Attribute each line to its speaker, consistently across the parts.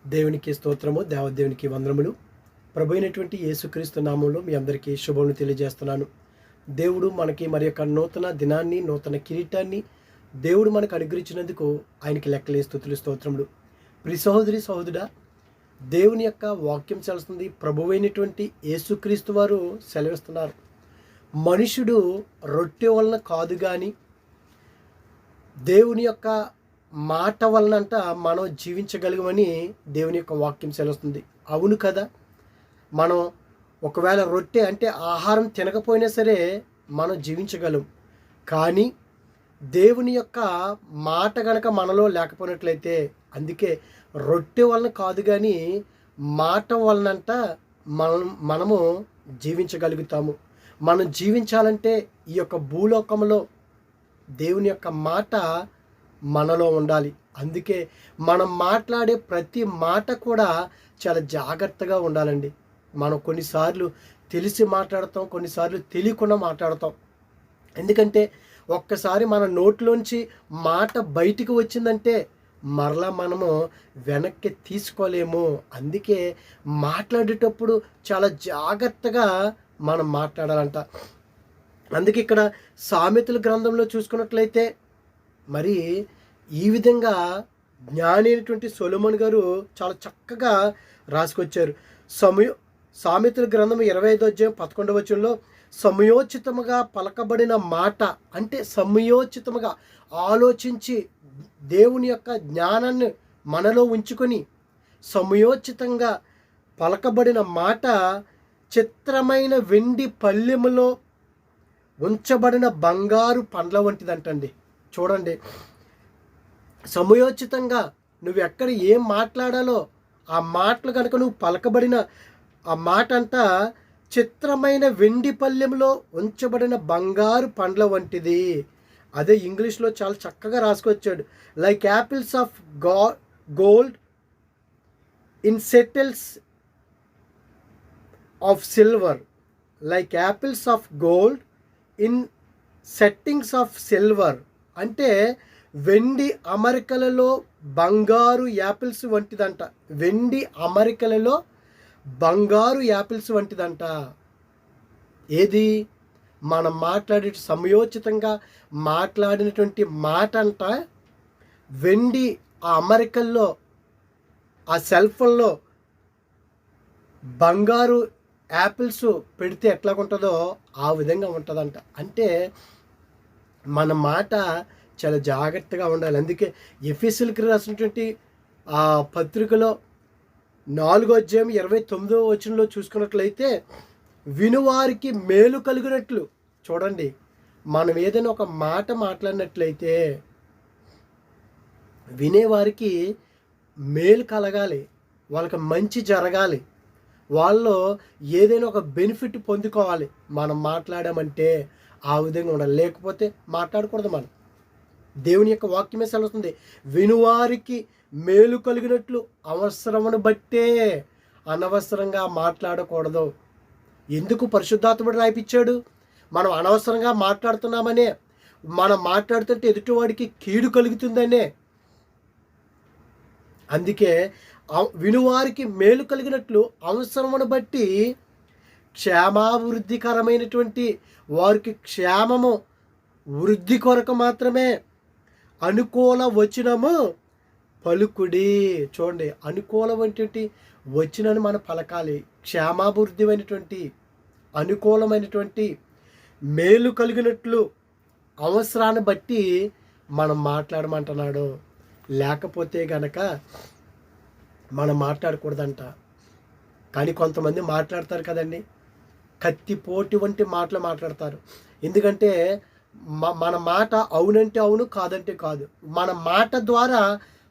Speaker 1: దేవునికి స్తోత్రము, దేవదేవునికి వందనములు. ప్రభు అయినటువంటి యేసుక్రీస్తు నామంలో మీ అందరికీ శుభములు తెలియజేస్తున్నాను. దేవుడు మనకి మరి యొక్క నూతన దినాన్ని, నూతన కిరీటాన్ని దేవుడు మనకు అనుగ్రహించినందుకు ఆయనకి లెక్కలే స్తుతులు, స్తోత్రములు. ప్రియ సహోదరి సహోదరుడా, దేవుని యొక్క వాక్యం సెలవుస్తుంది. ప్రభువైనటువంటి యేసుక్రీస్తు వారు సెలవిస్తున్నారు, మనుషుడు రొట్టె వలన కాదు కానీ దేవుని యొక్క మాట వలనంట మనం జీవించగలగమని దేవుని యొక్క వాక్యం సెలవుస్తుంది. అవును కదా, మనం ఒకవేళ రొట్టె అంటే ఆహారం తినకపోయినా సరే మనం జీవించగలం. కానీ దేవుని యొక్క మాట గనక మనలో లేకపోయినట్లయితే, అందుకే రొట్టె వలన కాదు కానీ మాట వలనంట మనము జీవించగలుగుతాము. మనం జీవించాలంటే ఈ యొక్క భూలోకంలో దేవుని యొక్క మాట మనలో ఉండాలి. అందుకే మనం మాట్లాడే ప్రతి మాట కూడా చాలా జాగ్రత్తగా ఉండాలండి. మనం కొన్నిసార్లు తెలిసి మాట్లాడతాం, కొన్నిసార్లు తెలియకుండా మాట్లాడతాం. ఎందుకంటే ఒక్కసారి మన నోట్లోంచి మాట బయటికి వచ్చిందంటే మరలా మనము వెనక్కి తీసుకోలేము. అందుకే మాట్లాడేటప్పుడు చాలా జాగ్రత్తగా మనం మాట్లాడాలంట. అందుకే ఇక్కడ సామెతల గ్రంథంలో చూసుకున్నట్లయితే మరి ఈ విధంగా జ్ఞాని అయినటువంటి సొలొమోను గారు చాలా చక్కగా రాసుకొచ్చారు. సామెతల గ్రంథం 25వ అధ్యాయం 11వ వచనంలో సమయోచితముగా పలకబడిన మాట అంటే సమయోచితముగా ఆలోచించి దేవుని యొక్క జ్ఞానాన్ని మనలో ఉంచుకొని సమయోచితంగా పలకబడిన మాట చిత్రమైన వెండి పళ్ళెములో ఉంచబడిన బంగారు పండ్ల వంటిదంటండి. చూడండి, సమయోచితంగా నువ్వు ఎక్కడ ఏం మాట్లాడాలో ఆ మాటలు కనుక నువ్వు పలకబడిన ఆ మాట అంతా చిత్రమైన వెండి పళ్ళెంలో ఉంచబడిన బంగారు పండ్ల వంటిది. అదే ఇంగ్లీష్లో చాలా చక్కగా రాసుకొచ్చాడు. Like apples of gold in settings of silver. Like apples of gold in settings of silver అంటే వెండి అమరికలలో బంగారు యాపిల్స్ వంటిదంట. వెండి అమరికలలో బంగారు యాపిల్స్ వంటిదంట. ఏది? మనం మాట్లాడే సమయోచితంగా మాట్లాడినటువంటి మాట అంట వెండి ఆ అమరికల్లో ఆ సెల్ ఫోన్లో బంగారు యాపిల్స్ పెడితే ఎట్లాగుంటుందో ఆ విధంగా ఉంటుందంట. అంటే మన మాట చాలా జాగ్రత్తగా ఉండాలి. అందుకే ఎఫెసీయులకు రాసినటువంటి ఆ పత్రికలో 4వ అధ్యాయం 29వ వచనంలో చూసుకున్నట్లయితే వినువారికి మేలు కలిగినట్లు. చూడండి, మనం ఏదైనా ఒక మాట మాట్లాడినట్లయితే వినేవారికి మేలు కలగాలి, వాళ్ళకి మంచి జరగాలి, వాళ్ళు ఏదైనా ఒక బెనిఫిట్ పొందుకోవాలి. మనం మాట్లాడామంటే ఆ విధంగా ఉండాలి, లేకపోతే మాట్లాడకూడదు. మనం దేవుని యొక్క వాక్యమే సెలవుతుంది, వినువారికి మేలు కలిగినట్లు అవసరమును బట్టే, అనవసరంగా మాట్లాడకూడదు. ఎందుకు పరిశుద్ధాత్ముడు రాయిపించాడు? మనం అనవసరంగా మాట్లాడుతున్నామనే, మనం మాట్లాడుతుంటే ఎదుటివాడికి కీడు కలుగుతుందనే. అందుకే వినువారికి మేలు కలిగినట్లు అవసరమును బట్టి క్షేమాభివృద్ధికరమైనటువంటి వారికి క్షేమము వృద్ధి కొరకు మాత్రమే అనుకూల వచనము పలుకుడి. చూడండి, అనుకూలమైనటువంటి వచనాన్ని మనం పలకాలి. క్షేమాభివృద్ధిమైనటువంటి అనుకూలమైనటువంటి మేలు కలిగినట్లు అవసరాన్ని బట్టి మనం మాట్లాడమంటున్నాడు. లేకపోతే గనక మనం మాట్లాడకూడదంట. కానీ కొంతమంది మాట్లాడతారు కదండి, కత్తిపోటి వంటి మాటలు మాట్లాడతారు. ఎందుకంటే మన మాట అవునంటే అవును, కాదంటే కాదు. మన మాట ద్వారా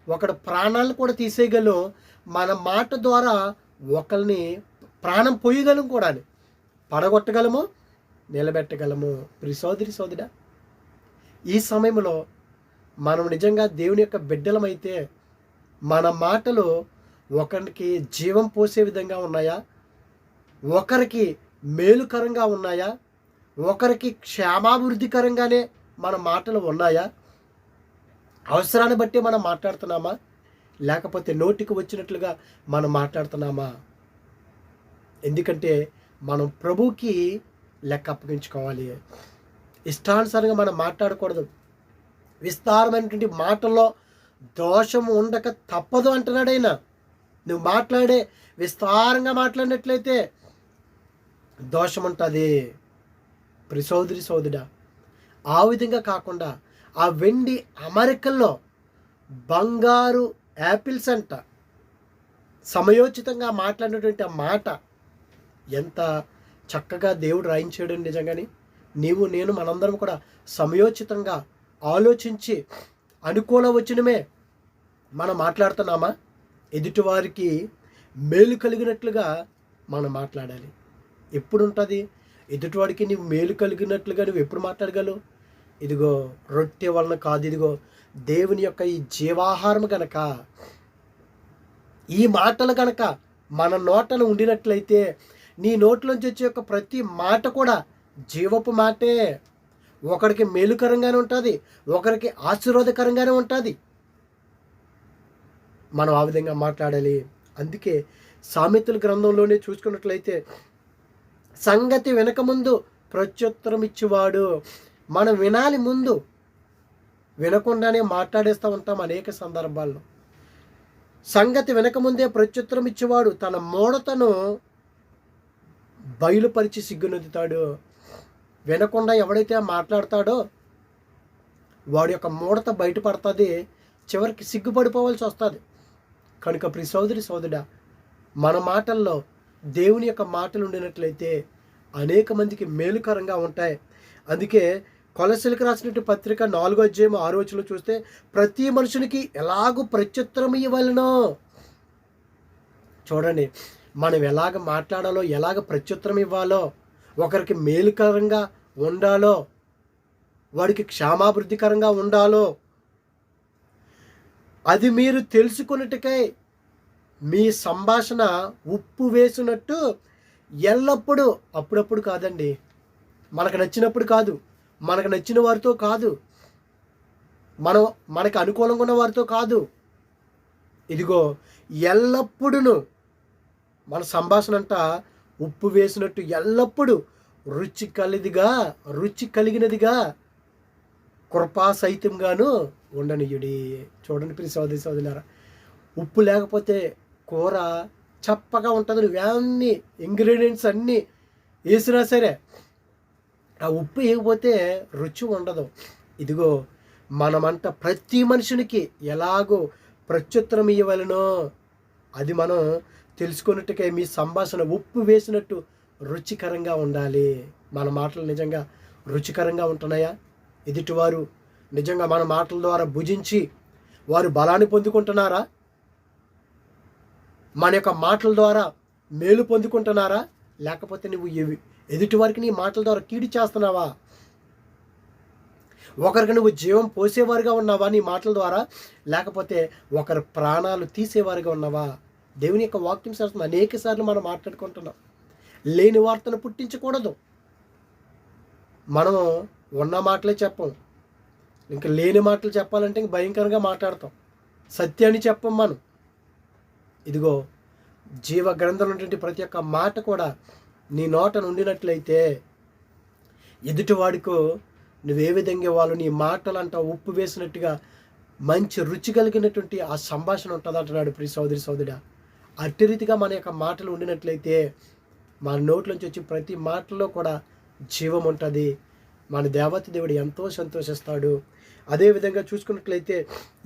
Speaker 1: ఒకడు ప్రాణాలను కూడా తీసేయగలం. మన మాట ద్వారా ఒకరిని ప్రాణం పోయగలం కూడా, పడగొట్టగలము, నిలబెట్టగలము. ప్రియ సోదరి సోదరుడా, ఈ సమయంలో మనం నిజంగా దేవుని యొక్క బిడ్డలమైతే మన మాటలు ఒకరికి జీవం పోసే విధంగా ఉన్నాయా? ఒకరికి మేలుకరంగా ఉన్నాయా? ఒకరికి క్షేమాభివృద్ధికరంగానే మన మాటలు ఉన్నాయా? అవసరాన్ని బట్టి మనం మాట్లాడుతున్నామా? లేకపోతే నోటికి వచ్చినట్లుగా మనం మాట్లాడుతున్నామా? ఎందుకంటే మనం ప్రభువుకి లెక్క అప్పగించుకోవాలి. ఇష్టానుసారంగా మనం మాట్లాడకూడదు. విస్తారమైనటువంటి మాటల్లో దోషం ఉండక తప్పదు అంటున్నాడు ఆయన. నువ్వు విస్తారంగా మాట్లాడినట్లయితే దోషం ఉంటుంది. సోదరుడా, ఆ విధంగా కాకుండా ఆ వెండి అమరికల్లో బంగారు యాపిల్స్ అంట సమయోచితంగా మాట్లాడినటువంటి ఆ మాట ఎంత చక్కగా దేవుడు రాయించాడు. నిజంగాని నీవు నేను మనందరం కూడా సమయోచితంగా ఆలోచించి అనుకూల వచనమే మనం మాట్లాడుతున్నామా? ఎదుటివారికి మేలు కలిగినట్లుగా మనం మాట్లాడాలి. ఎప్పుడు ఉంటుంది? ఎదుటివాడికి నీవు మేలు కలిగినట్లుగా నువ్వు ఎప్పుడు మాట్లాడగలవు? ఇదిగో రొట్టె వలన కాదు, ఇదిగో దేవుని యొక్క ఈ జీవాహారం గనక, ఈ మాటలు గనక మన నోటను ఉండినట్లయితే నీ నోట్లోంచి వచ్చే యొక్క ప్రతి మాట కూడా జీవపు మాటే. ఒకరికి మేలుకరంగానే ఉంటుంది, ఒకరికి ఆశీర్వాదకరంగానే ఉంటుంది. మనం ఆ విధంగా మాట్లాడాలి. అందుకే సామెతల గ్రంథంలోనే చూసుకున్నట్లయితే సంగతి వెనకముందు ప్రత్యుత్తరం ఇచ్చేవాడు. మనం వినాలి, ముందు వినకుండానే మాట్లాడేస్తూ ఉంటాం అనేక సందర్భాల్లో. సంగతి వెనకముందే ప్రత్యుత్తరం ఇచ్చేవాడు తన మూఢతను బయలుపరిచి సిగ్గునొందుతాడు. వినకుండా ఎవడైతే మాట్లాడతాడో వాడి యొక్క మూఢత బయటపడుతుంది, చివరికి సిగ్గుపడిపోవాల్సి వస్తుంది. కనుక సోదరుడా, మన మాటల్లో దేవుని యొక్క మాటలు ఉండినట్లయితే అనేక మందికి మేలుకరంగా ఉంటాయి. అందుకే కొలసీలకు రాసినట్టు పత్రిక 4వ అధ్యాయం 6వ వచనంలో చూస్తే ప్రతి మనుషునికి ఎలాగూ ప్రత్యుత్తరం ఇవ్వాలనో. చూడండి, మనం ఎలాగ మాట్లాడాలో, ఎలాగ ప్రత్యుత్తరం ఇవ్వాలో, ఒకరికి మేలుకరంగా ఉండాలో, వాడికి క్షేమాభివృద్ధికరంగా ఉండాలో, అది మీరు తెలుసుకున్నట్టుకై మీ సంభాషణ ఉప్పు వేసినట్టు ఎల్లప్పుడూ, అప్పుడప్పుడు కాదండి, మనకు నచ్చినప్పుడు కాదు, మనకు నచ్చిన వారితో కాదు, మనకు అనుకూలంగా ఉన్న వారితో కాదు, ఇదిగో ఎల్లప్పుడూ మన సంభాషణ అంట ఉప్పు వేసినట్టు ఎల్లప్పుడూ రుచి కలిగినదిగా కృపా సహితంగాను ఉండనియుడి. చూడండి ప్రియ సోదరులారా, ఉప్పు లేకపోతే కూర చప్పగా ఉంటుంది. నువ్వేన్ని ఇంగ్రీడియంట్స్ అన్నీ వేసినా సరే ఆ ఉప్పు వేయకపోతే రుచి ఉండదు. ఇదిగో మనమంట ప్రతి మనుషునికి ఎలాగో ప్రత్యుత్తరం ఇవ్వవలెనో అది మనం తెలుసుకున్నట్టుగా మీ సంభాషణ ఉప్పు వేసినట్టు రుచికరంగా ఉండాలి. మన మాటలు నిజంగా రుచికరంగా ఉంటున్నాయా? ఎదుటివారు నిజంగా మన మాటల ద్వారా భుజించి వారు బలాన్ని పొందుకుంటున్నారా? మన యొక్క మాటల ద్వారా మేలు పొందుకుంటున్నారా? లేకపోతే నువ్వు ఎదుటివారికి నీ మాటల ద్వారా కీడు చేస్తున్నావా? ఒకరికి నువ్వు జీవం పోసేవారుగా ఉన్నావా నీ మాటల ద్వారా? లేకపోతే ఒకరి ప్రాణాలు తీసేవారుగా ఉన్నావా? దేవుని యొక్క వాక్యం శాస్త్రం అనేక సార్లు మనం మాట్లాడుకుంటున్నాం. లేని వార్తను పుట్టించకూడదు. మనం ఉన్న మాటలే చెప్పం, ఇంకా లేని మాటలు చెప్పాలంటే ఇంక భయంకరంగా మాట్లాడతాం. సత్యాన్ని చెప్పం మనం. ఇదిగో జీవ గ్రంథంలో ఉన్నటువంటి ప్రతి ఒక్క మాట కూడా నీ నోట నుండినట్లయితే ఎదుటివాడికో నువ్వే విధంగా వాళ్ళు నీ మాటలంట ఉప్పు వేసినట్టుగా మంచి రుచి కలిగినటువంటి ఆ సంభాషణ ఉంటుంది అంటున్నాడు ప్రియ సోదరుడా. అట్టి రీతిగా మన యొక్క మాటలు ఉండినట్లయితే మన నోట్లోంచి వచ్చి ప్రతి మాటలో కూడా జీవం ఉంటుంది. మన దేవత దేవుడు ఎంతో సంతోషిస్తాడు. అదేవిధంగా చూసుకున్నట్లయితే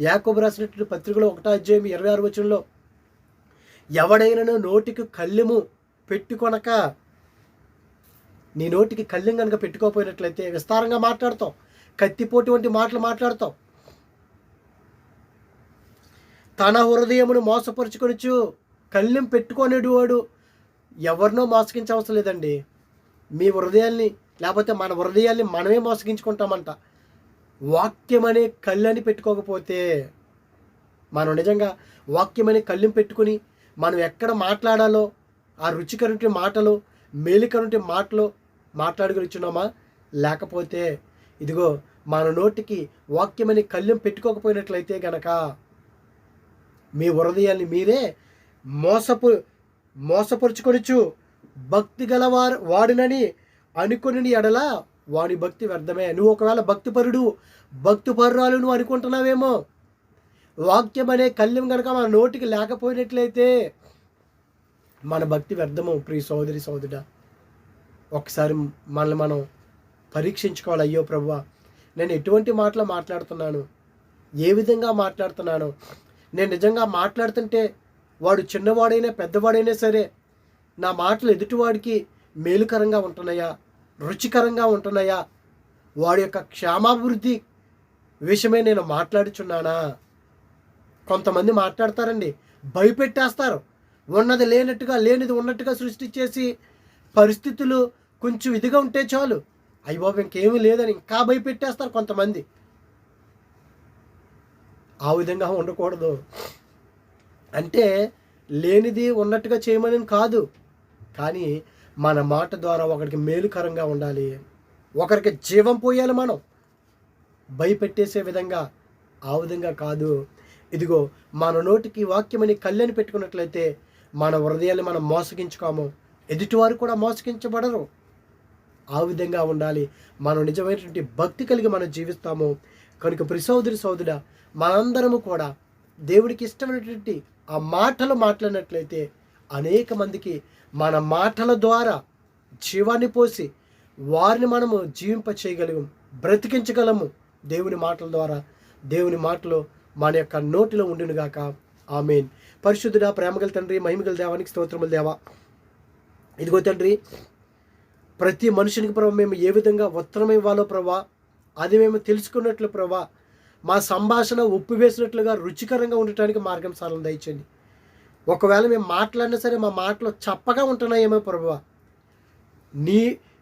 Speaker 1: యాకోబు రాసినటువంటి పత్రికలో 1వ అధ్యాయం 26వ వచనంలో ఎవడైనా నోటికి కళ్ళెము పెట్టుకొనక, నీ నోటికి కళ్ళెం కనుక పెట్టుకోపోయినట్లయితే విస్తారంగా మాట్లాడతావు, కత్తిపోటు వంటి మాటలు మాట్లాడతావు. తన హృదయమును మోసపరుచుకొనుచు, కళ్ళెం పెట్టుకునేడు వాడు ఎవరినో మోసగించవసరం లేదండి. మీ హృదయాల్ని లేకపోతే మన హృదయాల్ని మనమే మోసగించుకుంటామంట. వాక్యం అనే కళ్ళని పెట్టుకోకపోతే, మనం నిజంగా వాక్యం అనే కళ్ళెం పెట్టుకుని మనం ఎక్కడ మాట్లాడాలో ఆ రుచికరంటి మాటలు, మేలుకరంటి మాటలు మాట్లాడగలుగుతున్నామా? లేకపోతే ఇదిగో మన నోటికి వాక్యమని కళ్ళెం పెట్టుకోకపోయినట్లయితే గనక మీ హృదయాన్ని మీరే మోసపరుచుకొనుచు భక్తి గలవారు వాడినని అనుకుని ఎడల వాడి భక్తి వ్యర్థమే. నువ్వు ఒకవేళ భక్తిపరురాలు నువ్వు అనుకుంటున్నావేమో. వాక్యం అనే కళ్యం కనుక మన నోటికి లేకపోయినట్లయితే మన భక్తి వ్యర్థము. ప్రియ సోదరి సోదరుడా, ఒకసారి మనల్ని మనం పరీక్షించుకోవాలి. అయ్యో ప్రభువా, నేను ఎటువంటి మాటలు మాట్లాడుతున్నాను, ఏ విధంగా మాట్లాడుతున్నాను, నేను నిజంగా మాట్లాడుతుంటే వాడు చిన్నవాడైనా పెద్దవాడైనా సరే నా మాటలు ఎదుటివాడికి మేలుకరంగా ఉంటున్నాయా, రుచికరంగా ఉంటున్నాయా, వాడి యొక్క క్షేమాభివృద్ధి విషయమే నేను మాట్లాడుచున్నానా? కొంతమంది మాట్లాడతారండి, భయపెట్టేస్తారు. ఉన్నది లేనట్టుగా లేనిది ఉన్నట్టుగా సృష్టించేసి పరిస్థితులు కొంచెం ఇదిగా ఉంటే చాలు, అయ్యబాబు ఇంకేమీ లేదని ఇంకా భయపెట్టేస్తారు కొంతమంది. ఆ విధంగా ఉండకూడదు. అంటే లేనిది ఉన్నట్టుగా చేయమని కాదు, కానీ మన మాట ద్వారా ఒకరికి మేలుకరంగా ఉండాలి, ఒకరికి జీవం పోయాలి. మనం భయపెట్టేసే విధంగా ఆ విధంగా కాదు. ఇదిగో మన నోటికి వాక్యమని కళ్ళని పెట్టుకున్నట్లయితే మన హృదయాన్ని మనం మోసగించుకోము, ఎదుటివారు కూడా మోసగించబడరు. ఆ విధంగా ఉండాలి. మనం నిజమైనటువంటి భక్తి కలిగి మనం జీవిస్తాము. కనుక ప్రియ సోదరి సోదరుడా, మనందరము కూడా దేవుడికి ఇష్టమైనటువంటి ఆ మాటలు మాట్లాడినట్లయితే అనేక మందికి మన మాటల ద్వారా జీవాన్ని పోసి వారిని మనము జీవింప చేయగలము, బ్రతికించగలము. దేవుని మాటల ద్వారా, దేవుని మాటలు మన యొక్క నోటిలో ఉండునుగాక. ఆమేన్. పరిశుద్ధుడా, ప్రేమగల తండ్రి, మహిమగల దేవానికి స్తోత్రములు దేవా. ఇదిగో తండ్రి, ప్రతి మనుషునికి ప్రభావ మేము ఏ విధంగా ఉత్తరం ఇవ్వాలో ప్రభా అది మేము తెలుసుకున్నట్లు ప్రభా మా సంభాషణ ఉప్పు వేసినట్లుగా రుచికరంగా ఉండటానికి మార్గం సారం దయచేయండి. ఒకవేళ మేము మాట్లాడినా సరే మా మాటలు చప్పగా ఉంటున్నాయేమో ప్రభువా,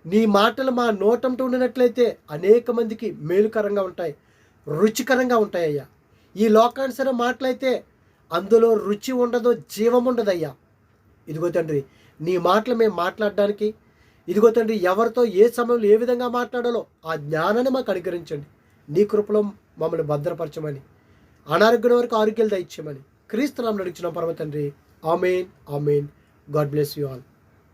Speaker 1: నీ మాటలు మా నోటంటూ ఉండినట్లయితే అనేక మందికి మేలుకరంగా ఉంటాయి, రుచికరంగా ఉంటాయ్యా. ఈ లోకానుసర మాటలైతే అందులో రుచి ఉండదు, జీవం ఉండదయ్యా. ఇదిగో తండ్రి, నీ మాటలు మేము మాట్లాడడానికి, ఇదిగో తండ్రి, ఎవరితో ఏ సమయంలో ఏ విధంగా మాట్లాడాలో ఆ జ్ఞానాన్ని మాకు అనుగ్రహించండి. నీ కృపలో మమ్మల్ని భద్రపరచమని, అనారోగ్యం వరకు ఆరోగ్యాలు దయచేయమని క్రీస్తు నామములో అడుగుచున్నాం పరమ తండ్రి. Amen, amen. God bless you all.